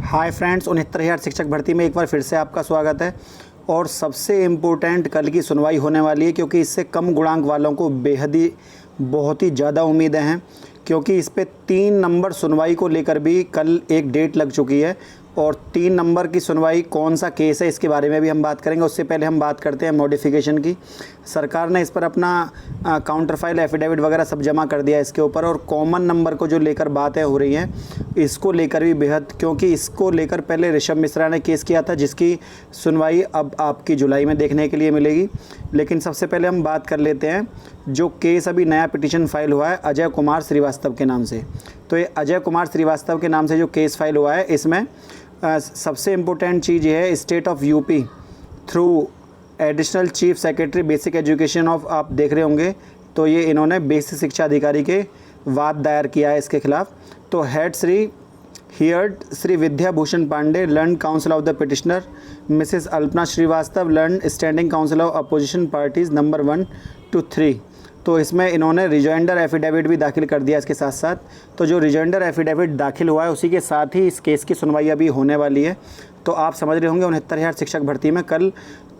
Hi friends, 69,000 शिक्षक भर्ती में एक बार फिर से आपका स्वागत है। और सबसे इम्पोर्टेंट कल की सुनवाई होने वाली है, क्योंकि इससे कम गुणांक वालों को बेहद ही बहुत ही ज़्यादा उम्मीदें हैं, क्योंकि इस पे 3 नंबर सुनवाई को लेकर भी कल एक डेट लग चुकी है। और 3 नंबर की सुनवाई कौन सा केस है, इसके बारे में भी हम बात करेंगे। उससे पहले हम बात करते हैं मॉडिफिकेशन की। सरकार ने इस पर अपना काउंटर फाइल एफिडेविट वगैरह सब जमा कर दिया इसके ऊपर। और कॉमन नंबर को जो लेकर बातें हो रही हैं, इसको लेकर भी बेहद, क्योंकि इसको लेकर पहले ऋषभ मिश्रा ने केस किया था, जिसकी सुनवाई अब आपकी जुलाई में देखने के लिए मिलेगी। लेकिन सबसे पहले हम बात कर लेते हैं जो केस अभी नया पिटीशन फाइल हुआ है अजय कुमार श्रीवास्तव के नाम से। तो ये अजय कुमार श्रीवास्तव के नाम से जो केस फाइल हुआ है, इसमें सबसे इम्पोर्टेंट चीज़ ये है, state of UP through additional chief secretary basic education of, आप देख रहे होंगे, तो ये इन्होंने बेसिक शिक्षा अधिकारी के वाद दायर किया है इसके खिलाफ। तो head Shri Vidya Bhushan Pande, learned counsel of the petitioner, Mrs Alpana Srivastava, learned standing counsel of opposition parties number 1 to 3। तो इसमें इन्होंने रिजॉइंडर एफिडेविट भी दाखिल कर दिया इसके साथ साथ। तो जो रिजॉइंडर एफिडेविट दाखिल हुआ है, उसी के साथ ही इस केस की सुनवाई अभी होने वाली है। तो आप समझ रहे होंगे 69,000 शिक्षक भर्ती में कल।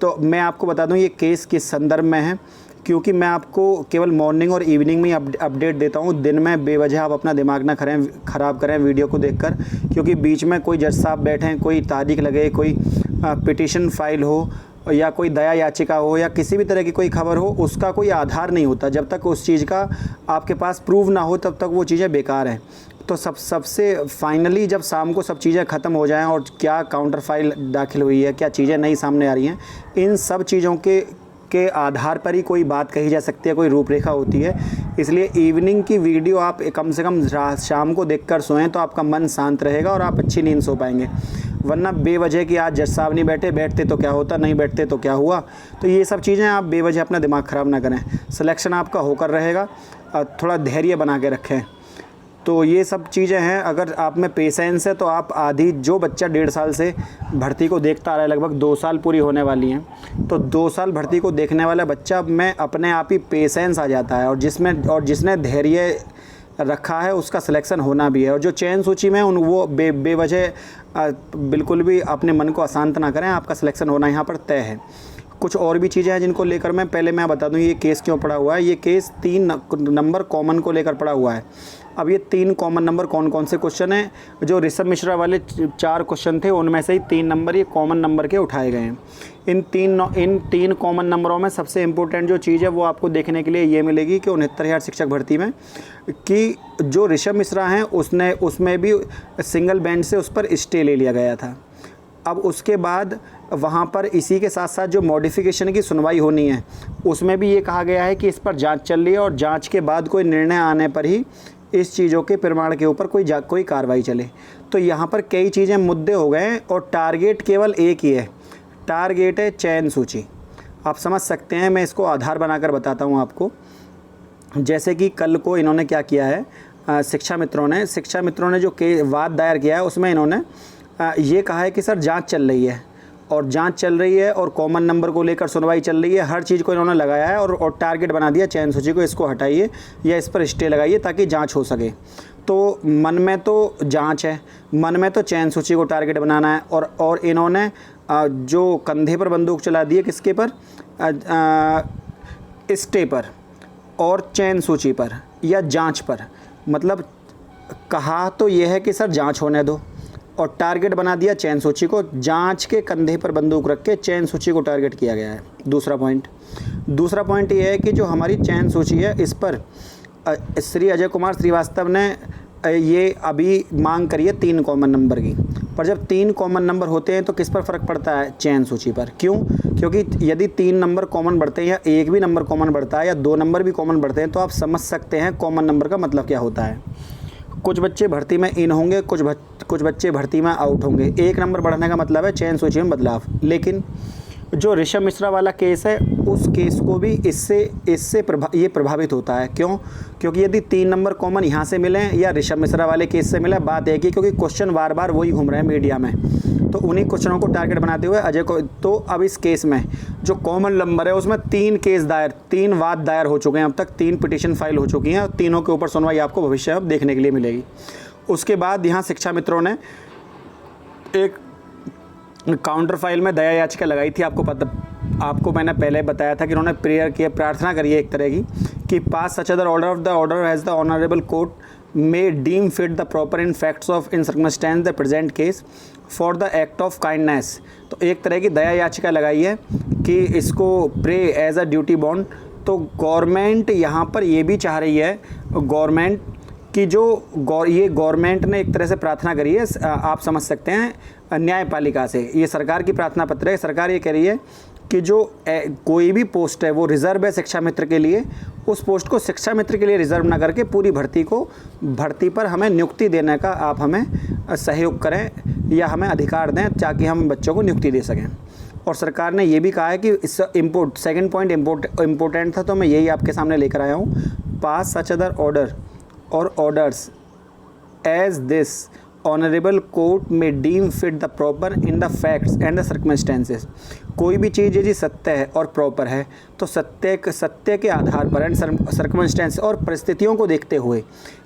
तो मैं आपको बता दूं ये केस किस संदर्भ में है, क्योंकि मैं आपको केवल मॉर्निंग और इवनिंग में अपडेट देता हूं। दिन में बेवजह आप अपना दिमाग ना ख़राब करें वीडियो को देखकर, क्योंकि बीच में कोई जज साहब बैठें, कोई तारीख लगे, कोई पिटीशन फाइल हो या कोई दया याचिका हो या किसी भी तरह की कोई खबर हो, उसका कोई आधार नहीं होता। जब तक उस चीज़ का आपके पास प्रूव ना हो, तब तक वो चीज़ें बेकार हैं। तो सबसे फाइनली जब शाम को सब चीज़ें ख़त्म हो जाएं और क्या काउंटर फाइल दाखिल हुई है, क्या चीज़ें नई सामने आ रही हैं, इन सब चीज़ों के आधार पर ही कोई बात कही जा सकती है, कोई रूपरेखा होती है। इसलिए इवनिंग की वीडियो आप कम से कम शाम को देखकर सोएं, तो आपका मन शांत रहेगा और आप अच्छी नींद सो पाएंगे। वरना बेवजह कि आज जज साहब नहीं बैठते तो क्या होता, नहीं बैठते तो क्या हुआ। तो ये सब चीज़ें आप बेवजह अपना दिमाग ख़राब ना करें। सिलेक्शन आपका होकर रहेगा, थोड़ा धैर्य बना के रखें। तो ये सब चीज़ें हैं। अगर आप में पेशेंस है तो आप आधी, जो बच्चा 1.5 साल से भर्ती को देखता आ रहा है, लगभग 2 साल पूरी होने वाली हैं, तो 2 साल भर्ती को देखने वाला बच्चा में अपने आप ही पेशेंस आ जाता है। और जिसने धैर्य रखा है उसका सिलेक्शन होना भी है। और जो चयन सूची में वो बेवजह बिल्कुल भी अपने मन को अशांत ना करें, आपका सिलेक्शन होना यहाँ पर तय है। कुछ और भी चीज़ें हैं जिनको लेकर मैं बता दूं ये केस क्यों पड़ा हुआ है। ये केस 3 नंबर कॉमन को लेकर पड़ा हुआ है। अब ये 3 कॉमन नंबर कौन कौन से क्वेश्चन हैं, जो ऋषभ मिश्रा वाले 4 क्वेश्चन थे, उनमें से ही 3 नंबर ये कॉमन नंबर के उठाए गए हैं। इन तीन कॉमन नंबरों में सबसे इम्पोर्टेंट जो चीज़ है वो आपको देखने के लिए ये मिलेगी कि 69,000 शिक्षक भर्ती में कि जो ऋषभ मिश्रा हैं उसमें भी सिंगल बेंच से उस पर स्टे ले लिया गया था। अब उसके बाद वहाँ पर इसी के साथ साथ जो मॉडिफिकेशन की सुनवाई होनी है, उसमें भी ये कहा गया है कि इस पर जांच चल रही है और जांच के बाद कोई निर्णय आने पर ही इस चीज़ों के प्रमाण के ऊपर कोई कार्रवाई चले। तो यहाँ पर कई चीज़ें मुद्दे हो गए हैं और टारगेट केवल एक ही है, टारगेट है चयन सूची। आप समझ सकते हैं, मैं इसको आधार बनाकर बताता हूँ आपको। जैसे कि कल को इन्होंने क्या किया है, शिक्षा मित्रों ने जो वाद दायर किया है, उसमें इन्होंने ये कहा है कि सर जांच चल रही है और जांच चल रही है और कॉमन नंबर को लेकर सुनवाई चल रही है। हर चीज़ को इन्होंने लगाया है और टारगेट बना दिया चयन सूची को, इसको हटाइए या इस पर स्टे लगाइए ताकि जांच हो सके। तो मन में तो जांच है, मन में तो चयन सूची को टारगेट बनाना है। और इन्होंने जो कंधे पर बंदूक चला दी है, किसके पर, स्टे पर और चयन सूची पर या जांच पर। मतलब कहा तो यह है कि सर जांच होने दो, और टारगेट बना दिया चयन सूची को। जांच के कंधे पर बंदूक रख के चयन सूची को टारगेट किया गया है। दूसरा पॉइंट ये है कि जो हमारी चयन सूची है, इस पर श्री अजय कुमार श्रीवास्तव ने ये अभी मांग करी है 3 कॉमन नंबर की। पर जब 3 कॉमन नंबर होते हैं तो किस पर फ़र्क पड़ता है, चयन सूची पर। क्यों? क्योंकि यदि 3 नंबर कॉमन बढ़ते हैं या एक भी नंबर कॉमन बढ़ता है या 2 नंबर भी कॉमन बढ़ते हैं, तो आप समझ सकते हैं कॉमन नंबर का मतलब क्या होता है। कुछ बच्चे भर्ती में इन होंगे, कुछ बच्चे भर्ती में आउट होंगे। 1 नंबर बढ़ने का मतलब है चयन सूची में बदलाव। लेकिन जो ऋषभ मिश्रा वाला केस है, उस केस को भी इससे प्रभावित होता है। क्यों? क्योंकि यदि 3 नंबर कॉमन यहाँ से मिलें या ऋषभ मिश्रा वाले केस से मिले, बात एक ही, क्योंकि क्वेश्चन बार बार वही घूम रहे हैं मीडिया में, तो उन्हीं क्वेश्चनों को टारगेट बनाते हुए अजय को। तो अब इस केस में जो कॉमन नंबर है, उसमें 3 वाद दायर हो चुके हैं। अब तक 3 पिटीशन फाइल हो चुकी हैं और तीनों के ऊपर सुनवाई आपको भविष्य में देखने के लिए मिलेगी। उसके बाद यहाँ शिक्षा मित्रों ने एक काउंटर फाइल में दया याचिका लगाई थी। आपको मैंने पहले बताया था कि उन्होंने प्रेयर किया, प्रार्थना करी है एक तरह की, कि pass such other order of the order has the honourable court may deem fit the proper in facts of in circumstances the present case for the act of kindness. तो एक तरह की दया याचिका लगाई है कि इसको pray as a duty bond. तो गवर्नमेंट यहाँ पर ये भी चाह रही है, गवर्नमेंट की ये गवर्नमेंट ने एक तरह से प्रार्थना करी है, आप समझ सकते हैं, न्यायपालिका से। ये सरकार की प्रार्थना पत्र है। सरकार ये कह रही है कि जो कोई भी पोस्ट है वो रिज़र्व है शिक्षा मित्र के लिए, उस पोस्ट को शिक्षा मित्र के लिए रिज़र्व ना करके पूरी भर्ती पर हमें नियुक्ति देने का आप हमें सहयोग करें या हमें अधिकार दें, ताकि हम बच्चों को नियुक्ति दे सकें। और सरकार ने ये भी कहा है कि इस सेकंड पॉइंट इम्पोर्टेंट था, तो मैं यही आपके सामने लेकर आया हूँ। पास सच अदर ऑर्डर और orders as this honourable court may deem fit the proper in the facts and the circumstances. कोई भी चीज़ यदि सत्य है और प्रॉपर है तो सत्य के आधार पर एंड सर्कमस्टेंस और परिस्थितियों को देखते हुए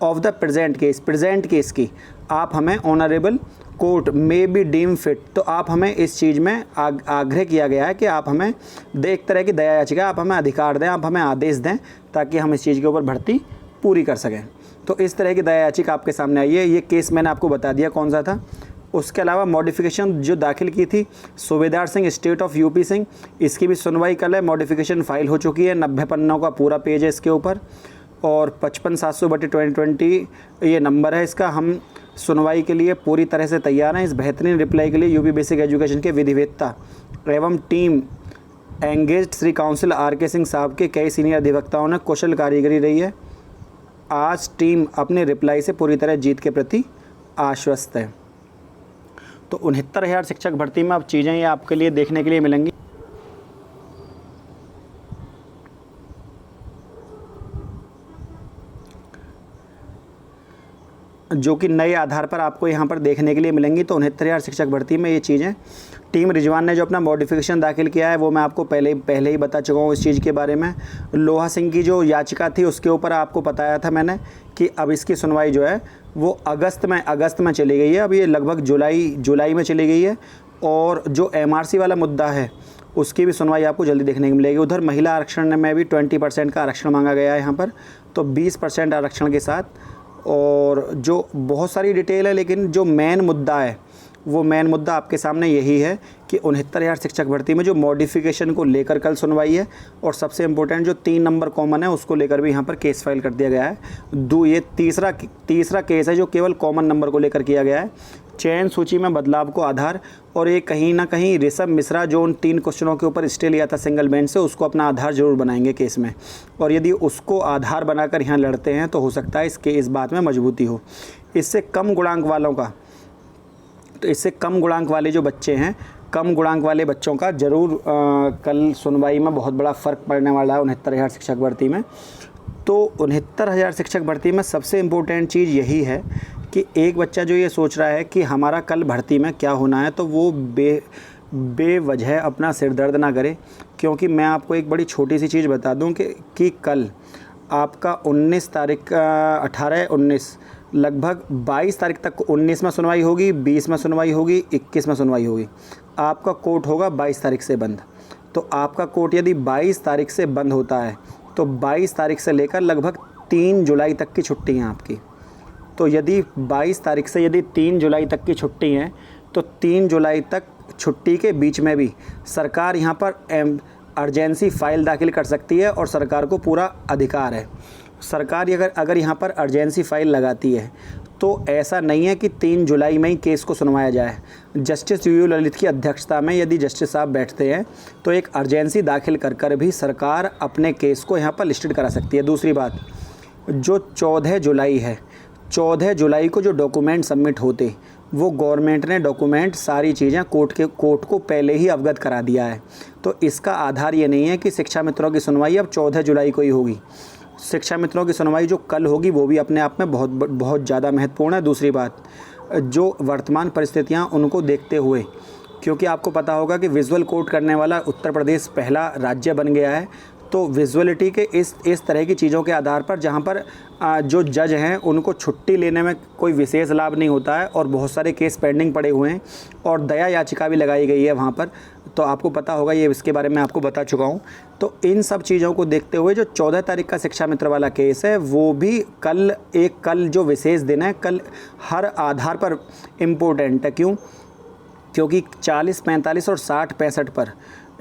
ऑफ द प्रेजेंट केस की आप हमें ऑनरेबल कोर्ट में बी डीम फिट, तो आप हमें इस चीज़ में आग्रह किया गया है कि आप हमें एक तरह की दया याचिका, आप हमें अधिकार दें, आप हमें आदेश दें, ताकि हम इस चीज़ के ऊपर भर्ती पूरी कर सकें। तो इस तरह की दया याचिका आपके सामने आई है। ये केस मैंने आपको बता दिया कौन सा था। उसके अलावा मॉडिफिकेशन जो दाखिल की थी सूबेदार Singh state of UP Singh, इसकी भी सुनवाई कल है। मॉडिफिकेशन फाइल हो चुकी है, 90 पन्नों का पूरा पेज है इसके ऊपर, और 55/700/2020 ये नंबर है इसका। हम सुनवाई के लिए पूरी तरह से तैयार हैं। इस बेहतरीन रिप्लाई के लिए यूपी बेसिक एजुकेशन के विधिवेत्ता एवं team engaged Shri council RK Singh साहब के कई सीनियर अधिवक्ताओं ने कुशल कारीगरी रही है। आज टीम अपने रिप्लाई से पूरी तरह जीत के प्रति आश्वस्त है। तो 69,000 शिक्षक भर्ती में अब चीज़ें ये आपके लिए देखने के लिए मिलेंगी, जो कि नए आधार पर आपको यहाँ पर देखने के लिए मिलेंगी। तो 69,000 शिक्षक भर्ती में ये चीज़ें टीम रिजवान ने जो अपना मॉडिफिकेशन दाखिल किया है वो मैं आपको पहले ही बता चुका हूँ इस चीज़ के बारे में। लोहा सिंह की जो याचिका थी उसके ऊपर आपको बताया था मैंने कि अब इसकी सुनवाई जो है वो अगस्त में चली गई है। अब ये लगभग जुलाई में चली गई है। और जो MRC वाला मुद्दा है उसकी भी सुनवाई आपको जल्दी देखने को मिलेगी। उधर महिला आरक्षण में भी 20% का आरक्षण मांगा गया है यहाँ पर, तो 20% आरक्षण के साथ। और जो बहुत सारी डिटेल है, लेकिन जो मेन मुद्दा है वो मेन मुद्दा आपके सामने यही है कि 69,000 शिक्षक भर्ती में जो मॉडिफिकेशन को लेकर कल सुनवाई है। और सबसे इम्पोर्टेंट जो 3 नंबर कॉमन है उसको लेकर भी यहाँ पर केस फाइल कर दिया गया है। ये तीसरा केस है जो केवल कॉमन नंबर को लेकर किया गया है। चयन सूची में बदलाव को आधार, और ये कहीं ना कहीं ऋषभ मिश्रा जो उन 3 क्वेश्चनों के ऊपर स्टे लिया था सिंगल बेंच से, उसको अपना आधार जरूर बनाएंगे केस में। और यदि उसको आधार बनाकर यहाँ लड़ते हैं तो हो सकता है इस बात में मजबूती हो। इससे कम गुणांक वाले जो बच्चे हैं, कम गुणांक वाले बच्चों का ज़रूर कल सुनवाई में बहुत बड़ा फ़र्क पड़ने वाला है 69,000 शिक्षक भर्ती में। तो 69,000 शिक्षक भर्ती में सबसे इम्पोर्टेंट चीज़ यही है कि एक बच्चा जो ये सोच रहा है कि हमारा कल भर्ती में क्या होना है, तो वो बेवजह अपना सिर दर्द ना करे। क्योंकि मैं आपको एक बड़ी छोटी सी चीज़ बता दूं कि कल आपका 19 तारीख 18-19 लगभग 22 तारीख तक 19 में सुनवाई होगी, 20 में सुनवाई होगी, 21 में सुनवाई होगी। आपका कोर्ट होगा 22 तारीख से बंद। तो आपका कोर्ट यदि 22 तारीख से बंद होता है तो 22 तारीख से लेकर लगभग 3 जुलाई तक की छुट्टी है आपकी। तो यदि 22 तारीख से यदि 3 जुलाई तक की छुट्टी है तो 3 जुलाई तक छुट्टी के बीच में भी सरकार यहाँ पर अर्जेंसी फ़ाइल दाखिल कर सकती है और सरकार को पूरा अधिकार है। सरकार अगर यहाँ पर अर्जेंसी फ़ाइल लगाती है तो ऐसा नहीं है कि 3 जुलाई में ही केस को सुनवाया जाए। जस्टिस UU ललित की अध्यक्षता में यदि जस्टिस साहब बैठते हैं तो एक अर्जेंसी दाखिल कर भी सरकार अपने केस को यहाँ पर लिस्टेड करा सकती है। दूसरी बात, जो 14 जुलाई है, 14 जुलाई को जो डॉक्यूमेंट सबमिट होते वो गवर्नमेंट ने डॉक्यूमेंट सारी चीज़ें कोर्ट को पहले ही अवगत करा दिया है। तो इसका आधार ये नहीं है कि शिक्षा मित्रों की सुनवाई अब 14 जुलाई को ही होगी। शिक्षा मित्रों की सुनवाई जो कल होगी वो भी अपने आप में बहुत ज़्यादा महत्वपूर्ण है। दूसरी बात, जो वर्तमान परिस्थितियाँ उनको देखते हुए, क्योंकि आपको पता होगा कि विजुअल कोर्ट करने वाला उत्तर प्रदेश पहला राज्य बन गया है, तो विजुअलिटी के इस तरह की चीज़ों के आधार पर जहाँ पर जो जज हैं उनको छुट्टी लेने में कोई विशेष लाभ नहीं होता है और बहुत सारे केस पेंडिंग पड़े हुए हैं और दया याचिका भी लगाई गई है वहाँ पर, तो आपको पता होगा, ये इसके बारे में आपको बता चुका हूँ। तो इन सब चीज़ों को देखते हुए जो 14 तारीख का शिक्षा मित्र वाला केस है वो भी कल जो विशेष दिन है, कल हर आधार पर इम्पोर्टेंट है। क्योंकि 40, 45 और 60, 65 पर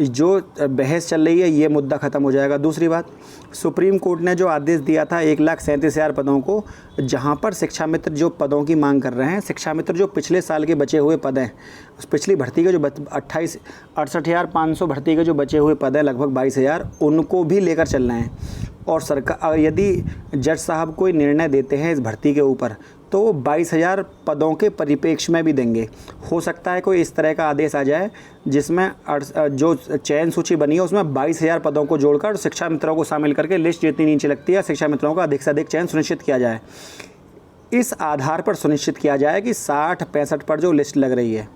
जो बहस चल रही है ये मुद्दा ख़त्म हो जाएगा। दूसरी बात, सुप्रीम कोर्ट ने जो आदेश दिया था 1,37,000 पदों को, जहां पर शिक्षा मित्र जो पदों की मांग कर रहे हैं, शिक्षा मित्र जो पिछले साल के बचे हुए पद हैं, उस पिछली भर्ती के जो 68,500 भर्ती के जो बचे हुए पद हैं, लगभग 22,000, उनको भी लेकर चल रहे हैं। और सरकार, यदि जज साहब कोई निर्णय देते हैं इस भर्ती के ऊपर तो वो 22,000 पदों के परिप्रेक्ष्य में भी देंगे। हो सकता है कोई इस तरह का आदेश आ जाए जिसमें जो चयन सूची बनी है उसमें 22,000 पदों को जोड़कर शिक्षा मित्रों को शामिल करके लिस्ट जितनी नीचे लगती है शिक्षा मित्रों का अधिक से अधिक चयन सुनिश्चित किया जाए। इस आधार पर सुनिश्चित किया जाए कि 60, 65 पर जो लिस्ट लग रही है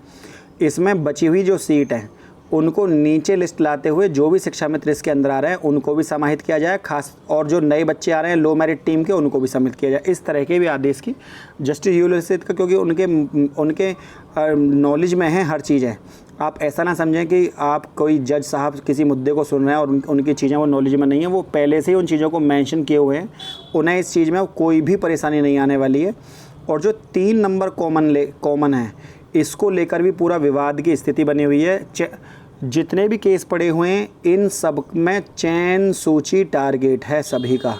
इसमें बची हुई जो सीट है उनको नीचे लिस्ट लाते हुए जो भी शिक्षा मित्र इसके अंदर आ रहे हैं उनको भी समाहित किया जाए, खास और जो नए बच्चे आ रहे हैं लो मेरिट टीम के उनको भी सम्मिलित किया जाए। इस तरह के भी आदेश की जस्टिस यूलिसित का, क्योंकि उनके नॉलेज में है हर चीज़ है। आप ऐसा ना समझें कि आप कोई जज साहब किसी मुद्दे को सुन रहे हैं और उनकी चीज़ें वो नॉलेज में नहीं है, वो पहले से ही उन चीज़ों को मेंशन किए हुए हैं, उन्हें इस चीज़ में कोई भी परेशानी नहीं आने वाली है। और जो 3 नंबर कॉमन है इसको लेकर भी पूरा विवाद की स्थिति बनी हुई है। जितने भी केस पड़े हुए हैं इन सब में चयन सूची टारगेट है सभी का।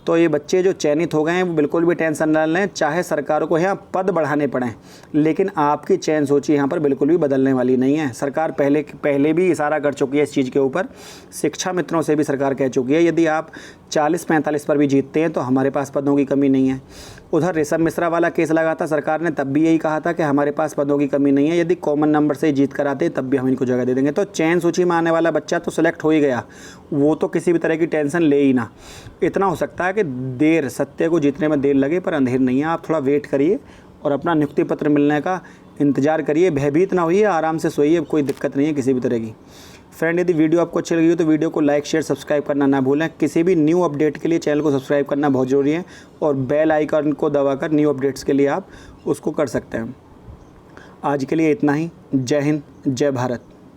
तो ये बच्चे जो चयनित हो गए हैं वो बिल्कुल भी टेंशन न लें, चाहे सरकार को यहाँ पद बढ़ाने पड़ें, लेकिन आपकी चयन सूची यहाँ पर बिल्कुल भी बदलने वाली नहीं है। सरकार पहले भी इशारा कर चुकी है इस चीज़ के ऊपर, शिक्षा मित्रों से भी सरकार कह चुकी है यदि आप 40-45 पर भी जीतते हैं तो हमारे पास पदों की कमी नहीं है। उधर रेशम मिश्रा वाला केस लगा था सरकार ने, तब भी यही कहा था कि हमारे पास पदों की कमी नहीं है, यदि कॉमन नंबर से जीत कर आते तब भी हम इनको जगह दे देंगे। तो चयन सूची में आने वाला बच्चा तो सिलेक्ट हो ही गया, वो तो किसी भी तरह की टेंशन ले ही ना। इतना हो सकता है कि सत्य को जीतने में देर लगे पर अंधेर नहीं है। आप थोड़ा वेट करिए और अपना नियुक्ति पत्र मिलने का इंतज़ार करिए, भयभीत ना होइए, आराम से सोइए, कोई दिक्कत नहीं है किसी भी तरह की। फ्रेंड, यदि वीडियो आपको अच्छी लगी हो तो वीडियो को लाइक, शेयर, सब्सक्राइब करना ना भूलें। किसी भी न्यू अपडेट के लिए चैनल को सब्सक्राइब करना बहुत ज़रूरी है और बेल आइकन को दबाकर न्यू अपडेट्स के लिए आप उसको कर सकते हैं। आज के लिए इतना ही। जय हिंद, जय भारत।